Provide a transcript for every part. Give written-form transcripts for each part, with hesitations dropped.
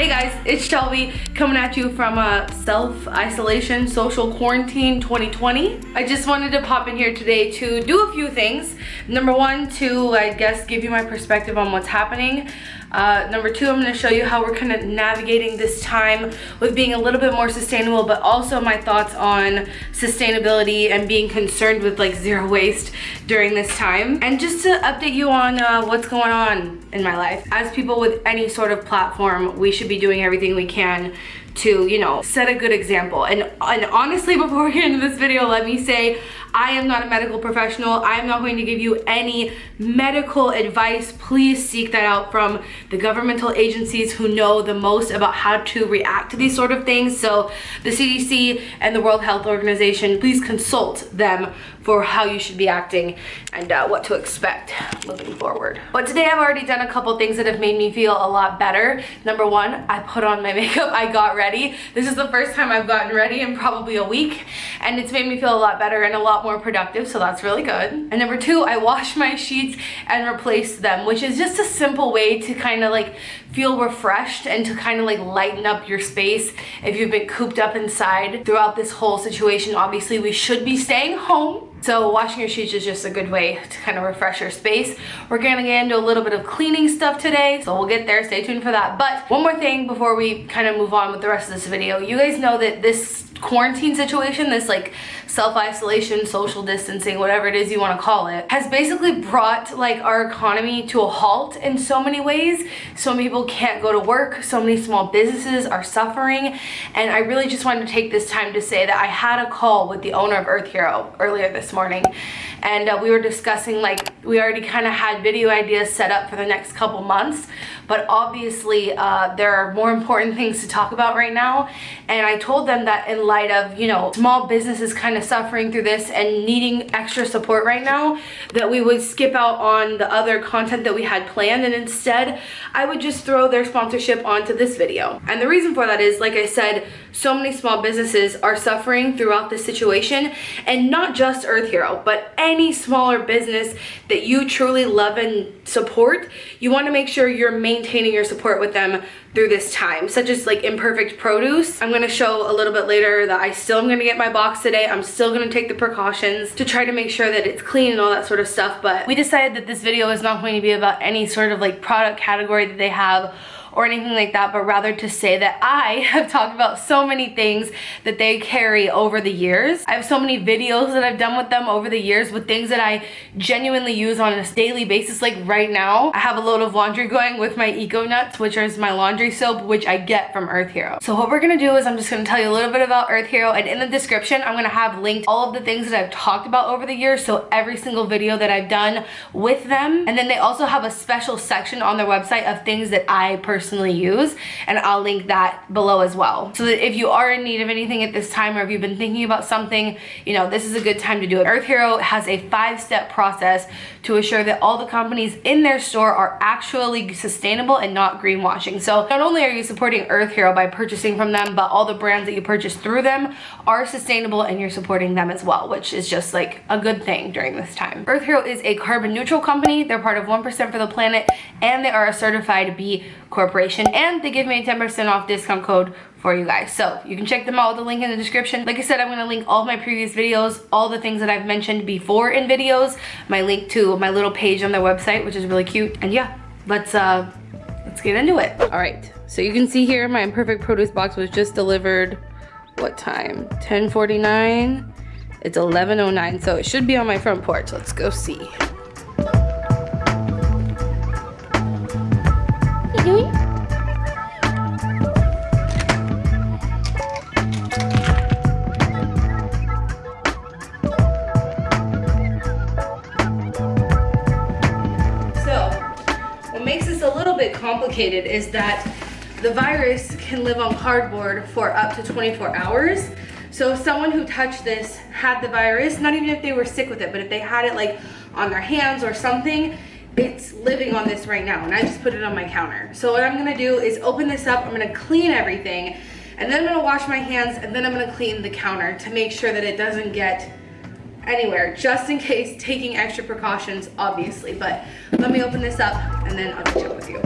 Hey guys, it's Shelby coming at you from self-isolation social quarantine 2020. I just wanted to pop in here today to do a few things. Number one, to I guess give you my perspective on what's happening. Number two, I'm going to show you how we're kind of navigating this time with being a little bit more sustainable, but also my thoughts on sustainability and being concerned with like zero waste during this time. And just to update you on what's going on in my life. As people with any sort of platform, we should be doing everything we can to, you know, set a good example. And honestly, before we get into this video, let me say, I am not a medical professional. I am not going to give you any medical advice. Please seek that out from the governmental agencies who know the most about how to react to these sort of things. So the CDC and the World Health Organization, please consult them for how you should be acting and what to expect moving forward. But today I've already done a couple things that have made me feel a lot better. Number one, I put on my makeup, I got ready. This is the first time I've gotten ready in probably a week, and it's made me feel a lot better and a lot more productive, so that's really good. And number two, I washed my sheets and replaced them, which is just a simple way to kind of like feel refreshed and to kind of like lighten up your space if you've been cooped up inside throughout this whole situation. Obviously, we should be staying home. So washing your sheets is just a good way to kind of refresh your space. We're gonna get into a little bit of cleaning stuff today, so we'll get there, stay tuned for that. But one more thing before we kind of move on with the rest of this video. You guys know that this quarantine situation, this like self-isolation, social distancing, whatever it is you want to call it, has basically brought like our economy to a halt in so many ways. So many people can't go to work, so many small businesses are suffering, and I really just wanted to take this time to say that I had a call with the owner of Earth Hero earlier this morning, and we were discussing, like, we already kind of had video ideas set up for the next couple months, but obviously there are more important things to talk about right now. And I told them that in light of, you know, small businesses kind of suffering through this and needing extra support right now, that we would skip out on the other content that we had planned, and instead I would just throw their sponsorship onto this video. And the reason for that is, like I said, so many small businesses are suffering throughout this situation, and not just Earth Hero, but any smaller business that you truly love and support. You want to make sure you're maintaining your support with them through this time, such as like Imperfect Produce. I'm going to show a little bit later that I still am going to get my box today. I'm still going to take the precautions to try to make sure that it's clean and all that sort of stuff, but we decided that this video is not going to be about any sort of like product category that they have or anything like that, but rather to say that I have talked about so many things that they carry over the years. I have so many videos that I've done with them over the years with things that I genuinely use on a daily basis. Like right now, I have a load of laundry going with my Eco Nuts, which is my laundry soap, which I get from Earth Hero. So what we're gonna do is I'm just gonna tell you a little bit about Earth Hero, and in the description, I'm gonna have linked all of the things that I've talked about over the years, so every single video that I've done with them. And then they also have a special section on their website of things that I personally use, and I'll link that below as well, so that if you are in need of anything at this time, or if you've been thinking about something, you know, this is a good time to do it. Earth Hero has a 5-step process to assure that all the companies in their store are actually sustainable and not greenwashing. So not only are you supporting Earth Hero by purchasing from them, but all the brands that you purchase through them are sustainable, and you're supporting them as well, which is just like a good thing during this time. Earth Hero is a carbon neutral company. They're part of 1% for the Planet, and they are a certified B Corporation, and they give me a 10% off discount code for you guys. So you can check them out with the link in the description. Like I said, I'm going to link all of my previous videos, all the things that I've mentioned before in videos, my link to my little page on their website, which is really cute. And yeah, let's get into it. All right, so you can see here my Imperfect Produce box was just delivered, what time? 10:49. It's 11:09, so it should be on my front porch. Let's go see. Complicated is that the virus can live on cardboard for up to 24 hours. So if someone who touched this had the virus, not even if they were sick with it, but if they had it like on their hands or something, it's living on this right now, and I just put it on my counter. So what I'm gonna do is open this up, I'm gonna clean everything, and then I'm gonna wash my hands, and then I'm gonna clean the counter to make sure that it doesn't get anywhere, just in case, taking extra precautions, obviously. But let me open this up, and then I'll catch up with you.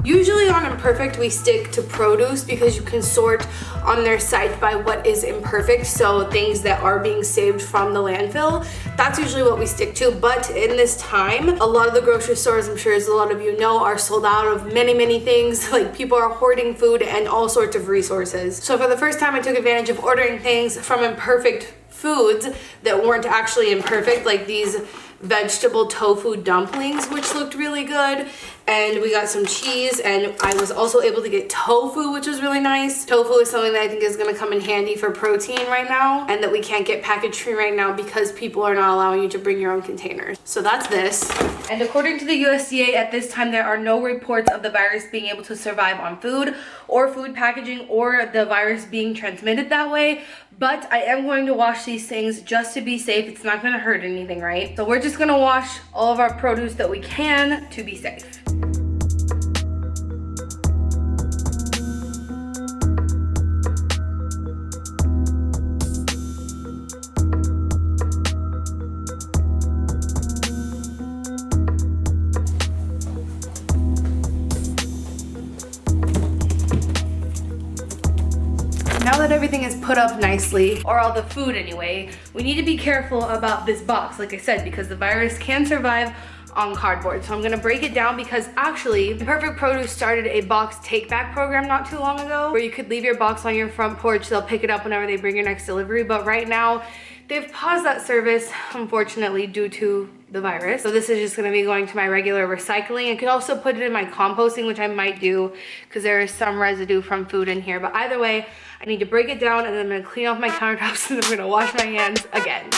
Usually on Imperfect, we stick to produce because you can sort on their site by what is imperfect, so things that are being saved from the landfill. That's usually what we stick to, but in this time, a lot of the grocery stores, I'm sure as a lot of you know, are sold out of many things. Like, people are hoarding food and all sorts of resources. So for the first time, I took advantage of ordering things from Imperfect foods that weren't actually imperfect, like these vegetable tofu dumplings, which looked really good. And we got some cheese, and I was also able to get tofu, which was really nice. Tofu is something that I think is going to come in handy for protein right now, and that we can't get packaged free right now because people are not allowing you to bring your own containers. So that's this. And according to the USDA, at this time, there are no reports of the virus being able to survive on food or food packaging, or the virus being transmitted that way. But I am going to wash these things just to be safe. It's not going to hurt anything, right? So we're just going to wash all of our produce that we can to be safe. Now that everything is put up nicely, or all the food anyway, we need to be careful about this box, like I said, because the virus can survive on cardboard. So I'm gonna break it down, because actually Imperfect Produce started a box take back program not too long ago, where you could leave your box on your front porch. They'll pick it up whenever they bring your next delivery. But right now they've paused that service, unfortunately, due to the virus. So this is just gonna be going to my regular recycling. I could also put it in my composting, which I might do because there is some residue from food in here. But either way, I need to break it down, and then I'm gonna clean off my countertops, and then I'm gonna wash my hands again.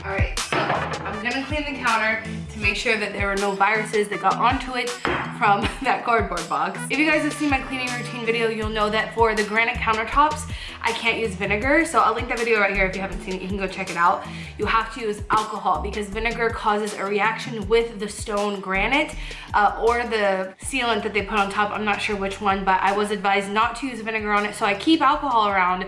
Alright, so I'm gonna clean the counter to make sure that there were no viruses that got onto it from that cardboard box. If you guys have seen my cleaning routine video, you'll know that for the granite countertops, I can't use vinegar. So I'll link that video right here. If you haven't seen it, you can go check it out. You have to use alcohol because vinegar causes a reaction with the stone granite or the sealant that they put on top. I'm not sure which one, but I was advised not to use vinegar on it. So I keep alcohol around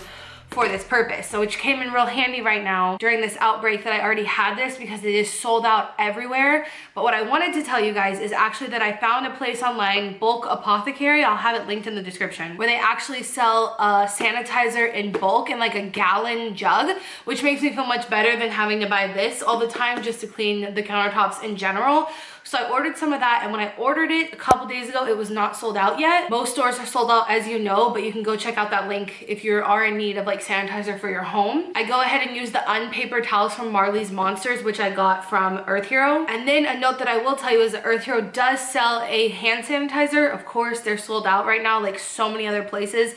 for this purpose, so which came in real handy right now during this outbreak that I already had this, because it is sold out everywhere. But what I wanted to tell you guys is actually that I found a place online, Bulk Apothecary, I'll have it linked in the description, where they actually sell sanitizer in bulk in like a gallon jug, which makes me feel much better than having to buy this all the time just to clean the countertops in general. So I ordered some of that, and when I ordered it a couple days ago, it was not sold out yet. Most stores are sold out, as you know, but you can go check out that link if you are in need of like sanitizer for your home. I go ahead and use the unpaper towels from Marley's Monsters, which I got from Earth Hero. And then a note that I will tell you is that Earth Hero does sell a hand sanitizer. Of course, they're sold out right now, like so many other places,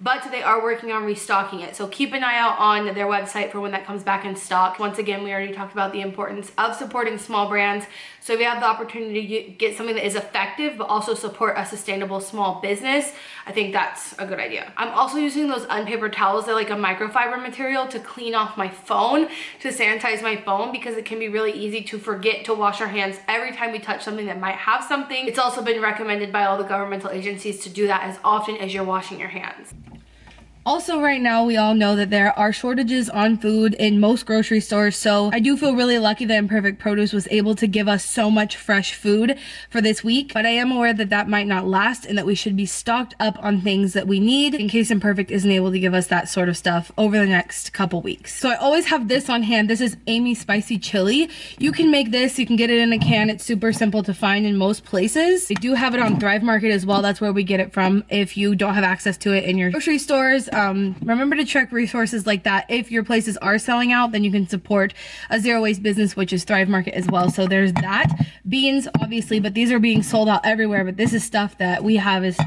but they are working on restocking it. So keep an eye out on their website for when that comes back in stock. Once again, we already talked about the importance of supporting small brands. So if you have the opportunity to get something that is effective, but also support a sustainable small business, I think that's a good idea. I'm also using those unpaper towels. They're like a microfiber material to clean off my phone, to sanitize my phone, because it can be really easy to forget to wash our hands every time we touch something that might have something. It's also been recommended by all the governmental agencies to do that as often as you're washing your hands. Also, right now, we all know that there are shortages on food in most grocery stores, so I do feel really lucky that Imperfect Produce was able to give us so much fresh food for this week, but I am aware that that might not last, and that we should be stocked up on things that we need in case Imperfect isn't able to give us that sort of stuff over the next couple weeks. So I always have this on hand. This is Amy's Spicy Chili. You can make this, you can get it in a can. It's super simple to find in most places. They do have it on Thrive Market as well. That's where we get it from if you don't have access to it in your grocery stores. Remember to check resources like that. If your places are selling out, then you can support a zero waste business, which is Thrive Market as well. So there's that. Beans, obviously, but these are being sold out everywhere. But this is stuff that we have as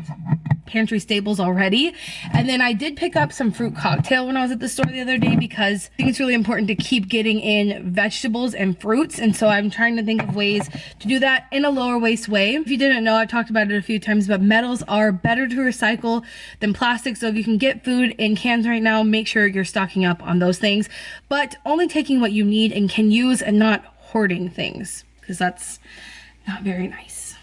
pantry staples already. And then I did pick up some fruit cocktail when I was at the store the other day, because I think it's really important to keep getting in vegetables and fruits. And so I'm trying to think of ways to do that in a lower waste way. If you didn't know, I've talked about it a few times, but metals are better to recycle than plastic. So if you can get food in cans right now, make sure you're stocking up on those things, but only taking what you need and can use, and not hoarding things, because that's not very nice.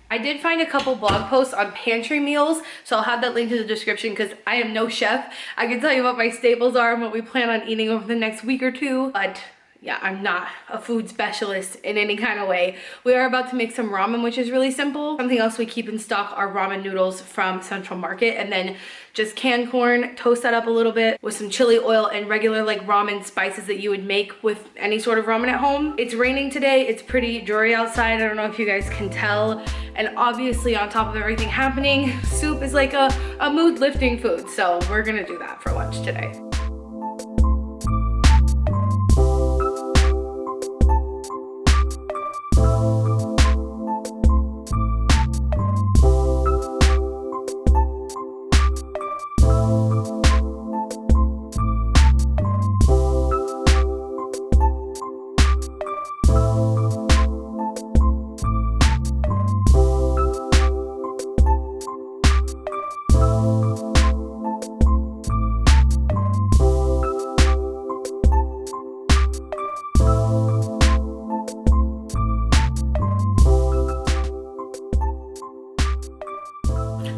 I I did find a couple blog posts on pantry meals, so I'll have that link in the description because I am no chef. I can tell you what my staples are and what we plan on eating over the next week or two, but yeah, I'm not a food specialist in any kind of way. We are about to make some ramen, which is really simple. Something else we keep in stock are ramen noodles from Central Market, and then just canned corn, toast that up a little bit with some chili oil and regular like ramen spices that you would make with any sort of ramen at home. It's raining today. It's pretty dreary outside. I don't know if you guys can tell. And obviously on top of everything happening, soup is like a mood lifting food. So we're gonna do that for lunch today.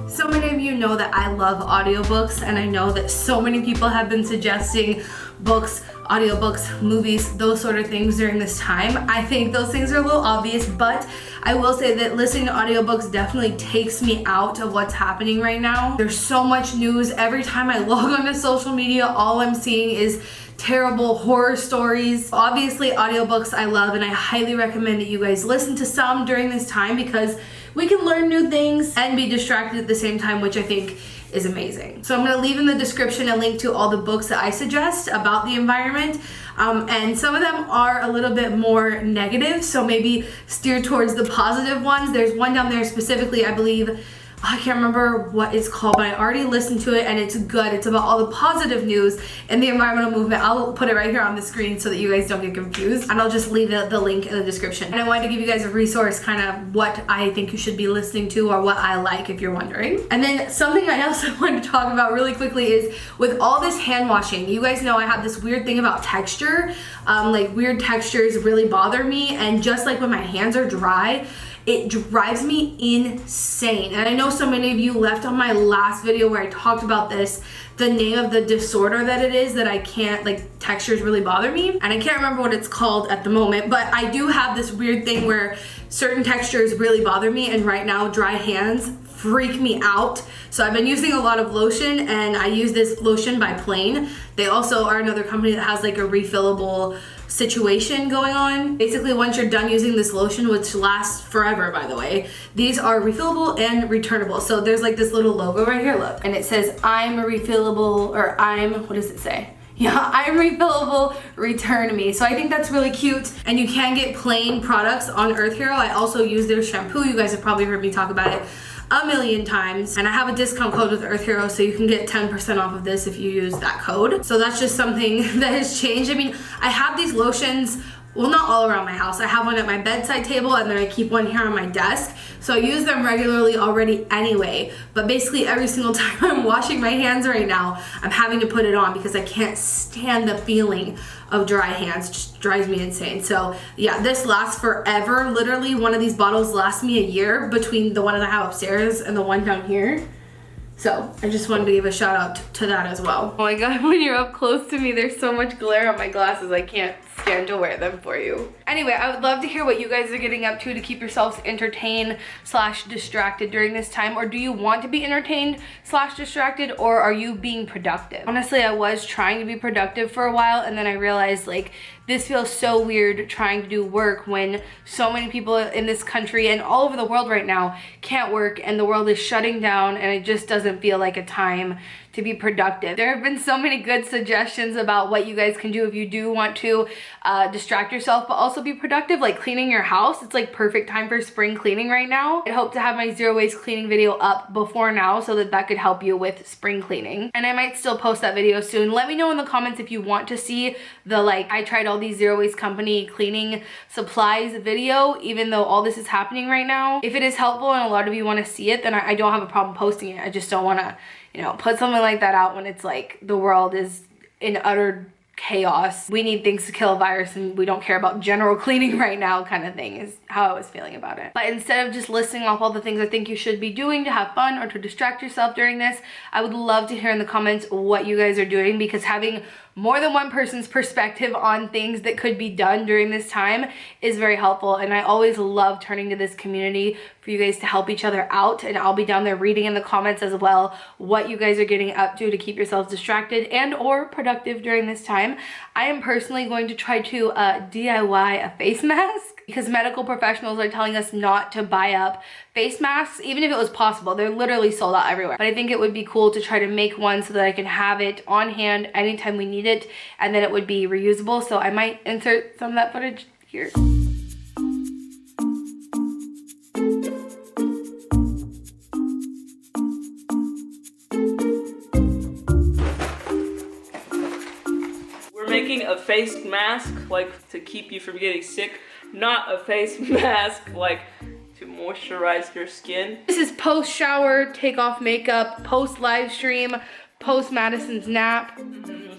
So many of you know that I love audiobooks, and I know that so many people have been suggesting books, audiobooks, movies, those sort of things during this time. I think those things are a little obvious, but I will say that listening to audiobooks definitely takes me out of what's happening right now. There's so much news. Every time I log onto social media, all I'm seeing is terrible horror stories. Obviously, audiobooks I love, and I highly recommend that you guys listen to some during this time because we can learn new things and be distracted at the same time, which I think is amazing. So I'm gonna leave in the description a link to all the books that I suggest about the environment. And some of them are a little bit more negative, so maybe steer towards the positive ones. There's one down there specifically, I believe, I can't remember what it's called, but I already listened to it and it's good. It's about all the positive news in the environmental movement. I'll put it right here on the screen so that you guys don't get confused, and I'll just leave the link in the description. And I wanted to give you guys a resource, kind of what I think you should be listening to or what I like, if you're wondering. And then something I also wanted to talk about really quickly is with all this hand washing, you guys know I have this weird thing about texture. Like weird textures really bother me, and just like when my hands are dry, it drives me insane. And I know so many of you left on my last video where I talked about this, the name of the disorder that it is, that I can't, like, textures really bother me. And I can't remember what it's called at the moment, but I do have this weird thing where certain textures really bother me, and right now dry hands freak me out. So I've been using a lot of lotion, and I use this lotion by Plain. They also are another company that has like a refillable situation going on. Basically, once you're done using this lotion, which lasts forever by the way, these are refillable and returnable. So there's like this little logo right here, look, and it says I'm a refillable, or what does it say? Yeah, I'm refillable, return me. So I think that's really cute. And you can get Plain products on Earth Hero. I also use their shampoo. You guys have probably heard me talk about it a million times, and I have a discount code with Earth Hero, so you can get 10% off of this if you use that code. So that's just something that has changed. I mean, I have these lotions, well, not all around my house. I have one at my bedside table, and then I keep one here on my desk. So I use them regularly already anyway, but basically every single time I'm washing my hands right now, I'm having to put it on because I can't stand the feeling of dry hands. It just drives me insane. So yeah, this lasts forever. Literally, one of these bottles lasts me a year, between the one that I have upstairs and the one down here. So I just wanted to give a shout out to that as well. Oh my god, when you're up close to me, there's so much glare on my glasses, I can't stand to wear them for you. Anyway, I would love to hear what you guys are getting up to keep yourselves entertained / distracted during this time. Or do you want to be entertained / distracted, or are you being productive? Honestly, I was trying to be productive for a while, and then I realized, like, this feels so weird trying to do work when so many people in this country and all over the world right now can't work, and the world is shutting down, and it just doesn't feel like a time to be productive. There have been so many good suggestions about what you guys can do if you do want to distract yourself but also be productive, like cleaning your house. It's like perfect time for spring cleaning right now. I hope to have my zero waste cleaning video up before now so that could help you with spring cleaning, and I might still post that video soon. Let me know in the comments if you want to see the, like, I tried all these zero waste company cleaning supplies video, even though all this is happening right now. If it is helpful and a lot of you want to see it, then I don't have a problem posting it. I just don't want to, you know, put something like that out when it's like the world is in utter chaos. We need things to kill a virus and we don't care about general cleaning right now kind of thing is how I was feeling about it. But instead of just listing off all the things I think you should be doing to have fun or to distract yourself during this, I would love to hear in the comments what you guys are doing, because having more than one person's perspective on things that could be done during this time is very helpful. And I always love turning to this community for you guys to help each other out. And I'll be down there reading in the comments as well what you guys are getting up to keep yourselves distracted and or productive during this time. I am personally going to try to DIY a face mask, because medical professionals are telling us not to buy up face masks, even if it was possible. They're literally sold out everywhere. But I think it would be cool to try to make one so that I can have it on hand anytime we need it, and then it would be reusable. So I might insert some of that footage here. We're making a face mask, like, to keep you from getting sick. Not a face mask, like, to moisturize your skin. This is post shower, take off makeup, post live stream, post Madison's nap.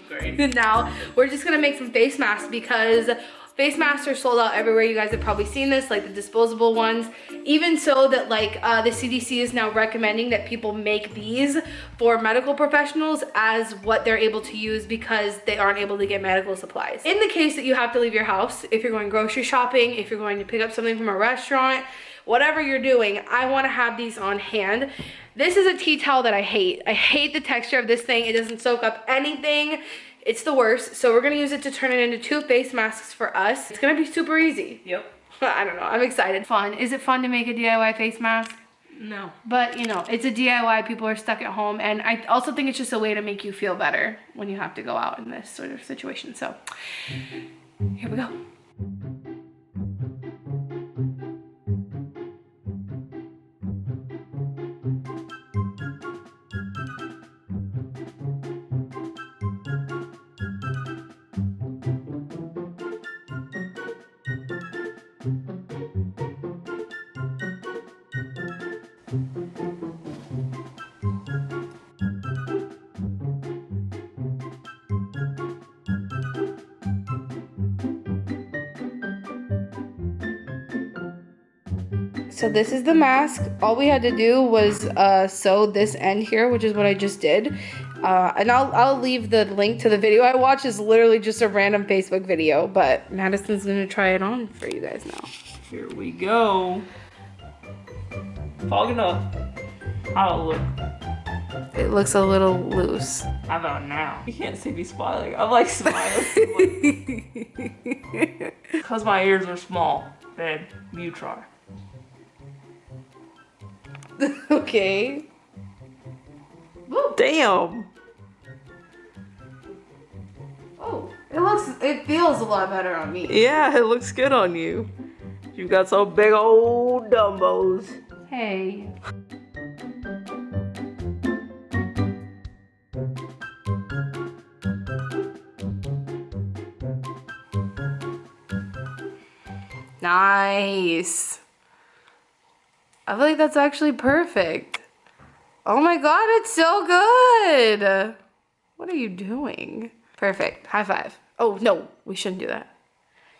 Great. Now we're just gonna make some face masks, because face masks are sold out everywhere. You guys have probably seen this, like the disposable ones. Even so that like the CDC is now recommending that people make these for medical professionals as what they're able to use, because they aren't able to get medical supplies. In the case that you have to leave your house, if you're going grocery shopping, if you're going to pick up something from a restaurant, whatever you're doing, I wanna have these on hand. This is a tea towel that I hate. I hate the texture of this thing. It doesn't soak up anything. It's the worst. So we're gonna use it to turn it into 2 face masks for us. It's gonna be super easy. Yep. I don't know, I'm excited. Fun. Is it fun to make a DIY face mask? No. But you know, it's a DIY, people are stuck at home, and I also think it's just a way to make you feel better when you have to go out in this sort of situation. So, here we go. So this is the mask. All we had to do was sew this end here, which is what I just did. And I'll leave the link to the video I watched. Is literally just a random Facebook video, but Madison's gonna try it on for you guys now. Here we go. Fogging up. How it look? It looks a little loose. How about now? You can't see me smiling. I'm like smiling. Because my ears are small. Babe, you try. Okay. Woo. Damn. Oh, it feels a lot better on me. Yeah, it looks good on you. You got some big old Dumbos. Hey. Nice. I feel like that's actually perfect. Oh my god, it's so good. What are you doing? Perfect. High five. Oh no, we shouldn't do that.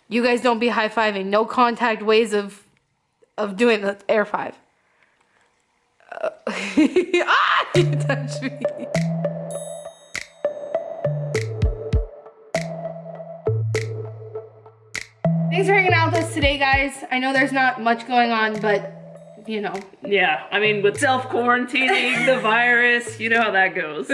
You guys don't be high-fiving. No contact ways of doing the air five. Ah! You touched me. Thanks for hanging out with us today, guys. I know there's not much going on, but you know. Yeah, I mean, with self-quarantining, the virus, you know how that goes.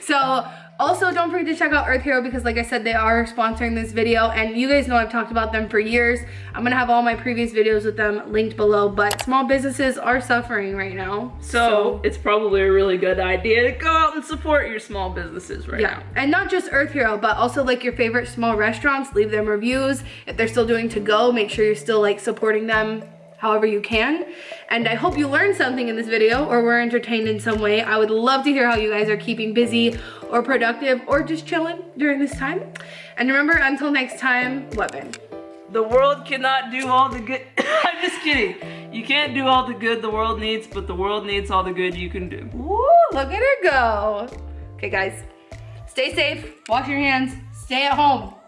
So, also don't forget to check out Earth Hero, because like I said, they are sponsoring this video, and you guys know I've talked about them for years. I'm gonna have all my previous videos with them linked below, but small businesses are suffering right now. So it's probably a really good idea to go out and support your small businesses right now. And not just Earth Hero, but also like your favorite small restaurants. Leave them reviews. If they're still doing to go, make sure you're still like supporting them however you can. And I hope you learned something in this video or were entertained in some way. I would love to hear how you guys are keeping busy or productive or just chilling during this time. And remember, until next time, what, Ben? The world cannot do all the good. I'm just kidding. You can't do all the good the world needs, but the world needs all the good you can do. Woo, look at her go. Okay, guys, stay safe, wash your hands, Stay at home.